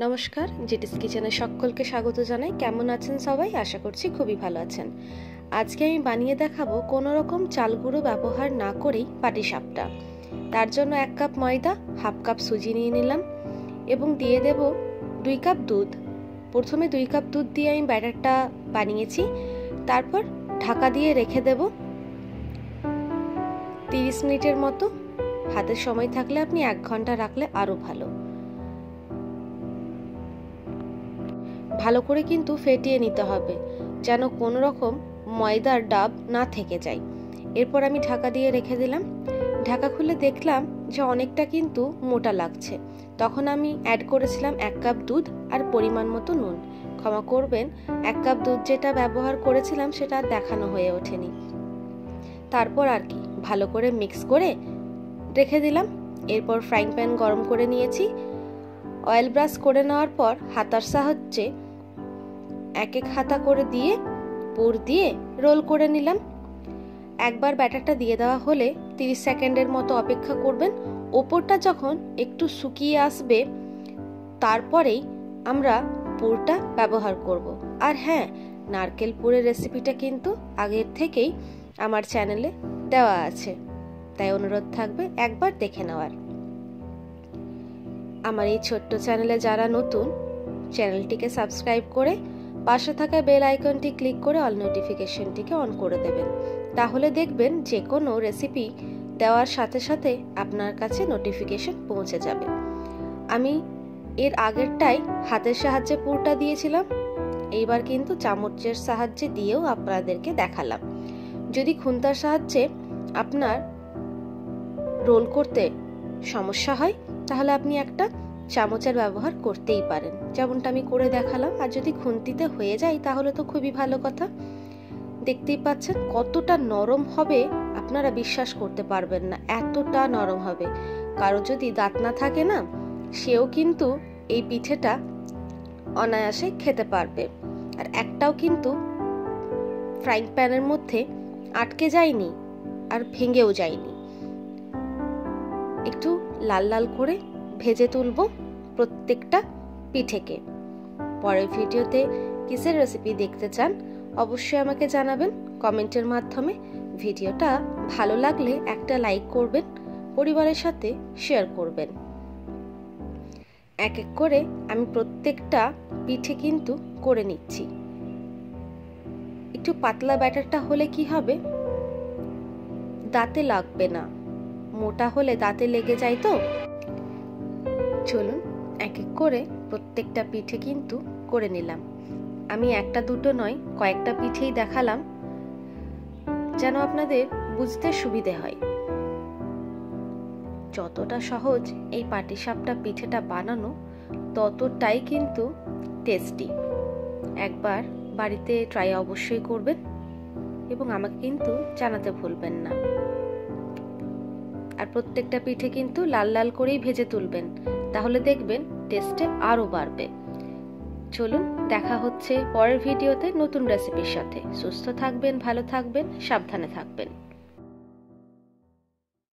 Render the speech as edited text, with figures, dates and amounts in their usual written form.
নমস্কার, জেটিস কিচেনে সকলকে স্বাগত জানাই। কেমন আছেন সবাই? আশা করছি খুবই ভালো আছেন। আজকে আমি বানিয়ে দেখাবো কোনো রকম চাল গুঁড়ো ব্যবহার না করেই পাটিসাপটা। তার জন্য 1 কাপ ময়দা, হাফ কাপ সুজি নিয়ে নিলাম এবং দিয়ে দেব 2 কাপ দুধ। প্রথমে 2 কাপ দুধ দিয়ে আমি ব্যাটারটা বানিয়েছি, তারপর ঢাকা দিয়ে রেখে দেব 30 মিনিটের মতো। হাতে সময় থাকলে আপনি 1 ঘন্টা রাখলে আরো ভালো। ভালো করে কিন্তু ফেটিয়ে নিতে হবে যেন কোনো রকম ময়দার ডাব না থেকে যায়। এরপর আমি ঢাকা দিয়ে রেখে দিলাম। ঢাকা খুলে দেখলাম যে অনেকটা কিন্তু মোটা লাগছে। তখন আমি অ্যাড করেছিলাম 1 কাপ দুধ আর পরিমাণ মতো নুন। ক্ষমা করবেন, 1 কাপ দুধ যেটা ব্যবহার করেছিলাম সেটা দেখানো হয়ে ওঠেনি। তারপর আর কি ভালো করে মিক্স করে রেখে দিলাম। এরপর ফ্রাইং প্যান গরম করে নিয়েছি। অয়েল ব্রাশ করে নেওয়ার পর হাতার সাহায্যে এক হাতা করে দিয়ে পুর দিয়ে রোল করে নিলাম। একবার ব্যাটারটা দিয়ে দেওয়া হলে 30 সেকেন্ডের মতো অপেক্ষা করবেন। ওপরটা যখন একটু শুকিয়ে আসবে তারপরেই আমরা পুরটা ব্যবহার করব। আর হ্যাঁ, নারকেল পুরের রেসিপিটা কিন্তু আগের থেকেই আমার চ্যানেলে দেওয়া আছে, তাই অনুরোধ থাকবে একবার দেখে নেওয়ার। আমার এই ছোট্ট চ্যানেলে যারা নতুন, চ্যানেলটিকে সাবস্ক্রাইব করে পাশে থাকা বেল আইকনটি ক্লিক করে অল নোটিফিকেশনটিকে অন করে দেবেন। তাহলে দেখবেন যে কোনো রেসিপি দেওয়ার সাথে সাথে আপনার কাছে নোটিফিকেশন পৌঁছে যাবে। আমি এর আগেরটাই হাতের সাহায্যে পুরটা দিয়েছিলাম, এইবার কিন্তু চামচের সাহায্যে দিয়েও আপনাদেরকে দেখালাম। যদি খুন্তার সাহায্যে আপনার রোল করতে সমস্যা হয় তাহলে আপনি একটা চামচের ব্যবহার করতেই পারেন, যেমনটা আমি করে দেখালাম। আর যদি খুন্তিতে হয়ে যায় তাহলে তো খুবই ভালো কথা। দেখতেই পাচ্ছেন কতটা নরম হবে, আপনারা বিশ্বাস করতে পারবেন না, এতটা নরম হবে। কারো যদি দাঁত না থাকে না, সেও কিন্তু এই পিঠেটা অনায়াসে খেতে পারবে। আর একটাও কিন্তু ফ্রাইং প্যানের মধ্যে আটকে যায়নি আর ভেঙেও যায়নি। একটু লাল লাল করে ভেজে তুলব প্রত্যেকটা পিঠেকে। পরের ভিডিওতে কিসের রেসিপি দেখতে চান অবশ্যই আমাকে জানাবেন কমেন্টের মাধ্যমে। ভিডিওটা ভালো লাগলে একটা লাইক করবেন, পরিবারের সাথে শেয়ার করবেন। এক এক করে আমি প্রত্যেকটা পিঠে কিন্তু করে নিচ্ছি। একটু পাতলা ব্যাটারটা হলে কি হবে, দাঁতে লাগবে না। মোটা হলে দাঁতে লেগে যায় তো। চলুন এক এক করে প্রত্যেকটা পিঠে কিন্তু করে নিলাম। আমি একটা দুটো নয়, কয়েকটা পিঠেই দেখালাম যেন আপনাদের বুঝতে সুবিধে হয়। যতটা সহজ এই পাটিসাপটা পিঠেটা বানানো, ততটাই কিন্তু টেস্টি। একবার বাড়িতে ট্রাই অবশ্যই করবেন এবং আমাকে কিন্তু জানাতে ভুলবেন না। আর প্রত্যেকটা পিঠে কিন্তু লাল লাল করেই ভেজে তুলবেন, তাহলে দেখবেন টেস্টে আরো বাড়বে। চলুন দেখা হচ্ছে পরের ভিডিওতে নতুন রেসিপির সাথে। সুস্থ থাকবেন, ভালো থাকবেন, সাবধানে থাকবেন।